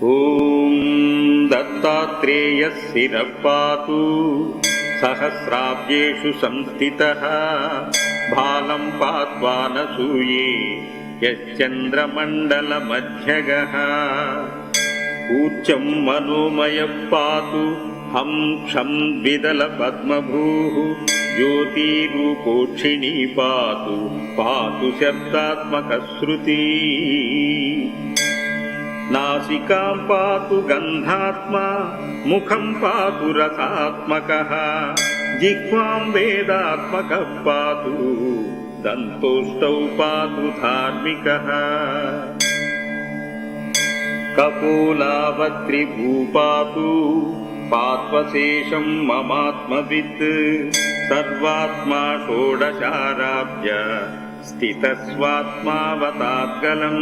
ఓం దత్తాత్రేయః శిరః పాతు సహస్రాబ్జేషు సంస్థితః భాలం పాత్వానసూయే యశ్చంద్రమండలమధ్యగః ఊర్జం మనోమయః పాతు హం క్షం ద్విదల పద్మభూః జ్యోతిరూపోక్షిణీ పాతు పాతు శబ్దాత్మకశ్రుతి నాసికాం పాతు గంధాత్మా ముఖం పాతు రసాత్మకః జిహ్వాం వేదాత్మకః పాతు దంతోష్టౌ పాతు ధార్మికః కపోలావత్రిభూ పాతు పాత్వశేషం మమాత్మవిత్ సర్వాత్మా షోడశారాబ్జ స్థితస్వాత్మావతాద్గలం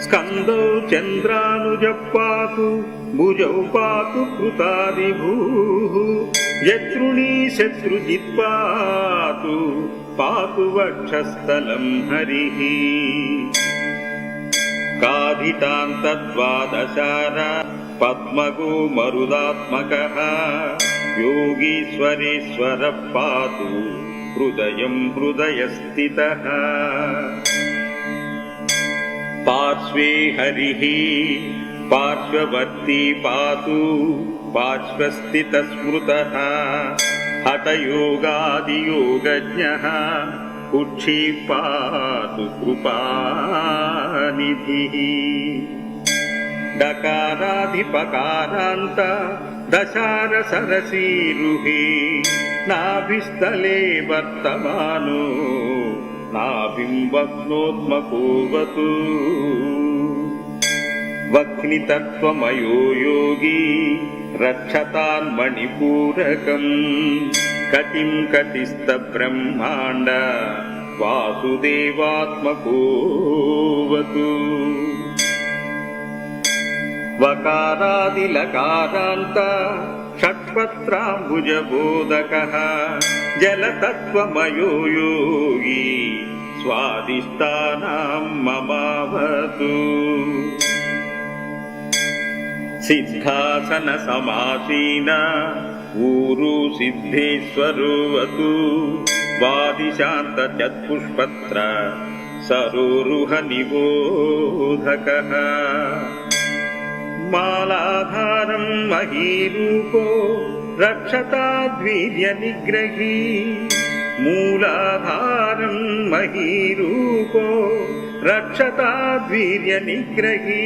స్కందౌ చంద్రానుజః పాతు భుజౌ పాతు కృతాదిభూః యతృణీ శత్రుజిత్ పాతు పాతు వక్షస్థలం హరిః కాధితాంతద్వాదశార పద్మగో మరుదాత్మకః యోగీశ్వరేశ్వరః పాతు హృదయం హృదయస్థితః పార్శ్వే హరిః పార్శ్వవర్తీ పాతు పార్శ్వస్థితస్మృతః హఠయోగాదియోగజ్ఞః కుక్షీ పాతు కృపానిధిః డకారాధిపకారాంత దశార సరసీరుహి నాభిస్థలే వర్తమానో నాభిం వక్నోత్మకోవతు వక్నితత్వమయో యోగి రక్షతాన్ మణిపూరకం కటిం కటిస్థ బ్రహ్మాండ వాసుదేవాత్మకోవతు వకారాదిలకారాంత షట్పత్రాంబుజబోధకః జలతత్వమయో యోగి స్వాదిష్టానాం మమావతు సిద్ధాసన సమాసీన ఊరు సిద్ధేశ్వరోవతు వాదిశాంత చత్పుష్పత్ర సరోరుహ నిబోధకః మాలాధారం మహీరూపో రక్షతాద్వీర్య నిగ్రహీ మూలాధారం మహీరూపో రక్షతాద్వీర్య నిగ్రహీ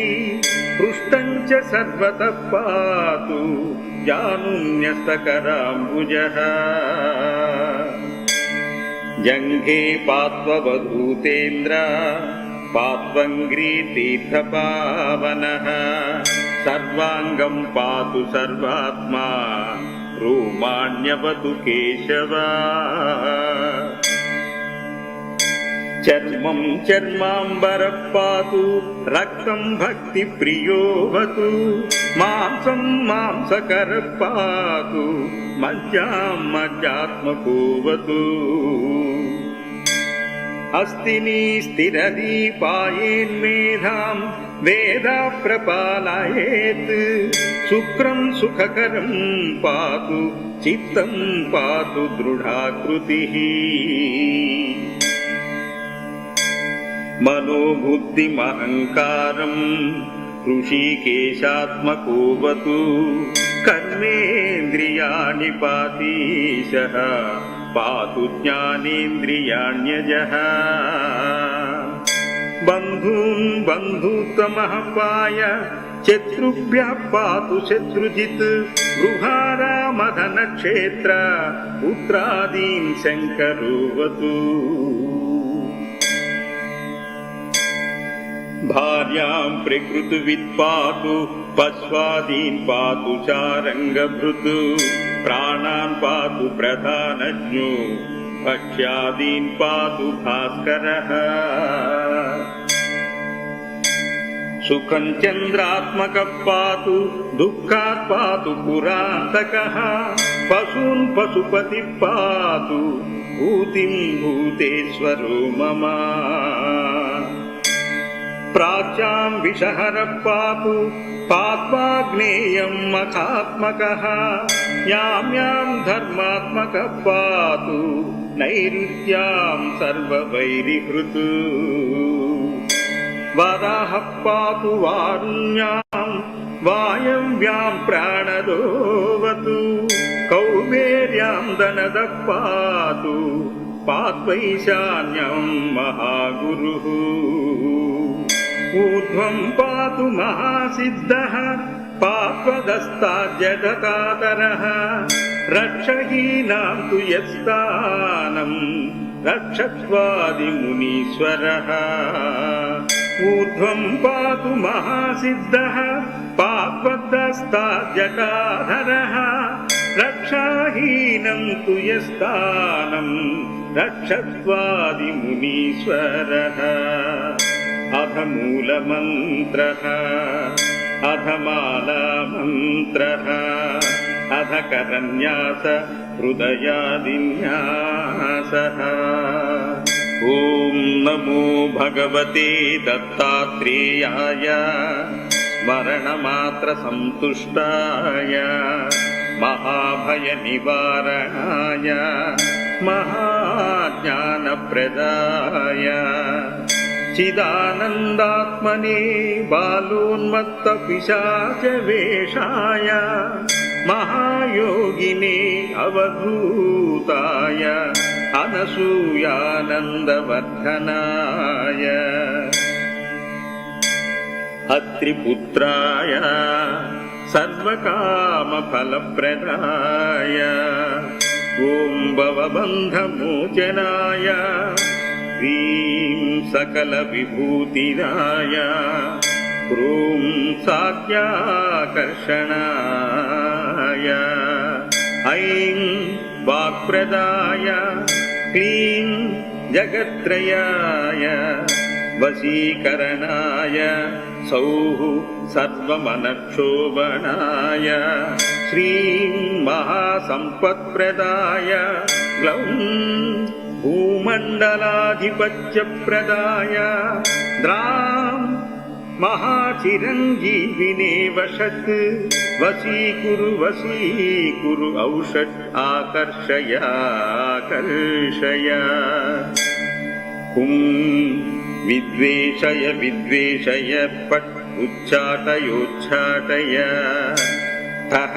పృష్టం చ సర్వతః పాతు జానున్యస్తకరాంబుజః జంఘే పాత్వవధూతేంద్ర పాత్వంగ్రీ తీర్థపావనః సర్వాంగం పాతు సర్వాత్మా రోమాణ్యవతు కేశవ చర్మం చర్మాంబరః పాతు రక్తం భక్తి ప్రియోవతు మాంసం మాంసకరః పాతు మజ్జాం మజ్జాత్మకోవతు అస్థినీ స్థిరదీపాయేన్మేధాం వేదా ప్రపాలయేత్ శుక్రం సుఖకరం పాతు చిత్తం పాతు దృఢాకృతిః మనోబుద్ధిమహంకారం ఋషికేశాత్మకోవతు కర్మేంద్రియాణి పాతీశః పాతు జ్ఞానేంద్రియాణ్యజః బంధూన్ బంధుతమః పాయ శత్రుభ్యః పాతు శత్రుజిత్ గృహారామధనక్షేత్ర పుత్రాదీన్ శంకరోవతు భార్యాం ప్రకృతివిత్ పాతు పశ్వాదీన్ పాతు చారంగభృత్ ప్రాణాన్ పాతు ప్రధానజ్ఞో భక్ష్యాదీన్ పాతు భాస్కరః సుఖం చంద్రాత్మకః పాతు దుఃఖాత్ పాతు పురాంతకః పశూన్ పశుపతిః పాతు భూతిం భూతేశ్వరో మమ प्राच्यां विषहरः पातु पात्वाग्नेयम् मखात्मकः यां यां धर्मात्मकः पातु नैऋत्यां सर्ववैरिहृत् वराहः पातु वारुण्यां वायव्यां प्राणदोऽवतु कौबेर्यां दनदः पातु पात्वैशान्यं महागुरुः ऊर्ध्वं पातु महासिद्धः पात्वदस्ताद्यगतातरः रक्षहीनां तु यत्स्थानं रक्षत्वादिमुनीश्वरः ऊर्ध्वं पातु महासिद्धः पात्वदस्ताद्यगताधरः रक्षाहीनं तु यत्स्थानं रक्षत्वादिमुनीश्वरः अथ मूलमन्त्रः अथ मालामन्त्रः अथ करन्यास हृदयादिन्यासः ॐ नमो भगवते दत्तात्रेयाय स्मरणमात्रसन्तुष्टाय महाभयनिवारणाय महाज्ञानप्रदाय चिदानन्दात्मने बालोन्मत्तपिशाचवेषाय महायोगिने अवधूताय अनसूयानन्दवर्धनाय अत्रिपुत्राय सर्वकामफलप्रदाय ॐ भवबन्धमोचनाय ह्रीं सकलविभूतिदाय ह्रूं सात्याकर्षणाय ऐं वाक्प्रदाय क्लीं जगत्त्रयाय वशीकरणाय सौः सर्वमनक्षोभणाय श्रीं महासम्पत्प्रदाय ग्लौं भूमण्डलाधिपत्यप्रदाय द्रां महाचिरञ्जीविने वषट् वशीकुरु औषट् आकर्षय हुं विद्वेषय पट् उच्चाटय ठः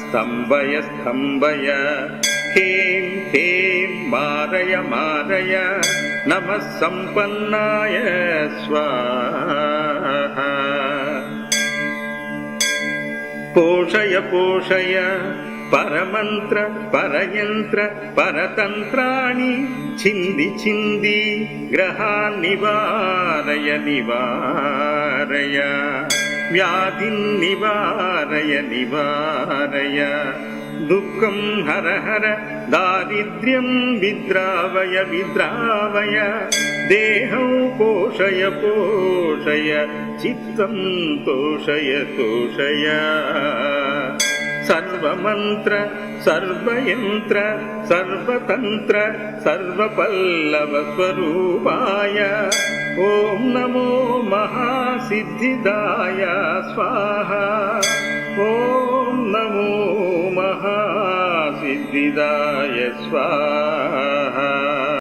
स्तम्भय हें मारय नमः सम्पन्नाय स्वाहा पोषय परमन्त्र परयन्त्र परतन्त्राणि छिन्दी ग्रहान् निवारय व्याधिन् निवारय दुःखं हर दारिद्र्यं विद्रावय देहं पोषय चित्तं तोषय सर्वमन्त्र सर्वयन्त्र सर्वतन्त्र सर्वपल्लवस्वरूपाय ॐ नमो महासिद्धिदाय स्वाहा ॐ नमो महासिद्धिदाय स्वाहा।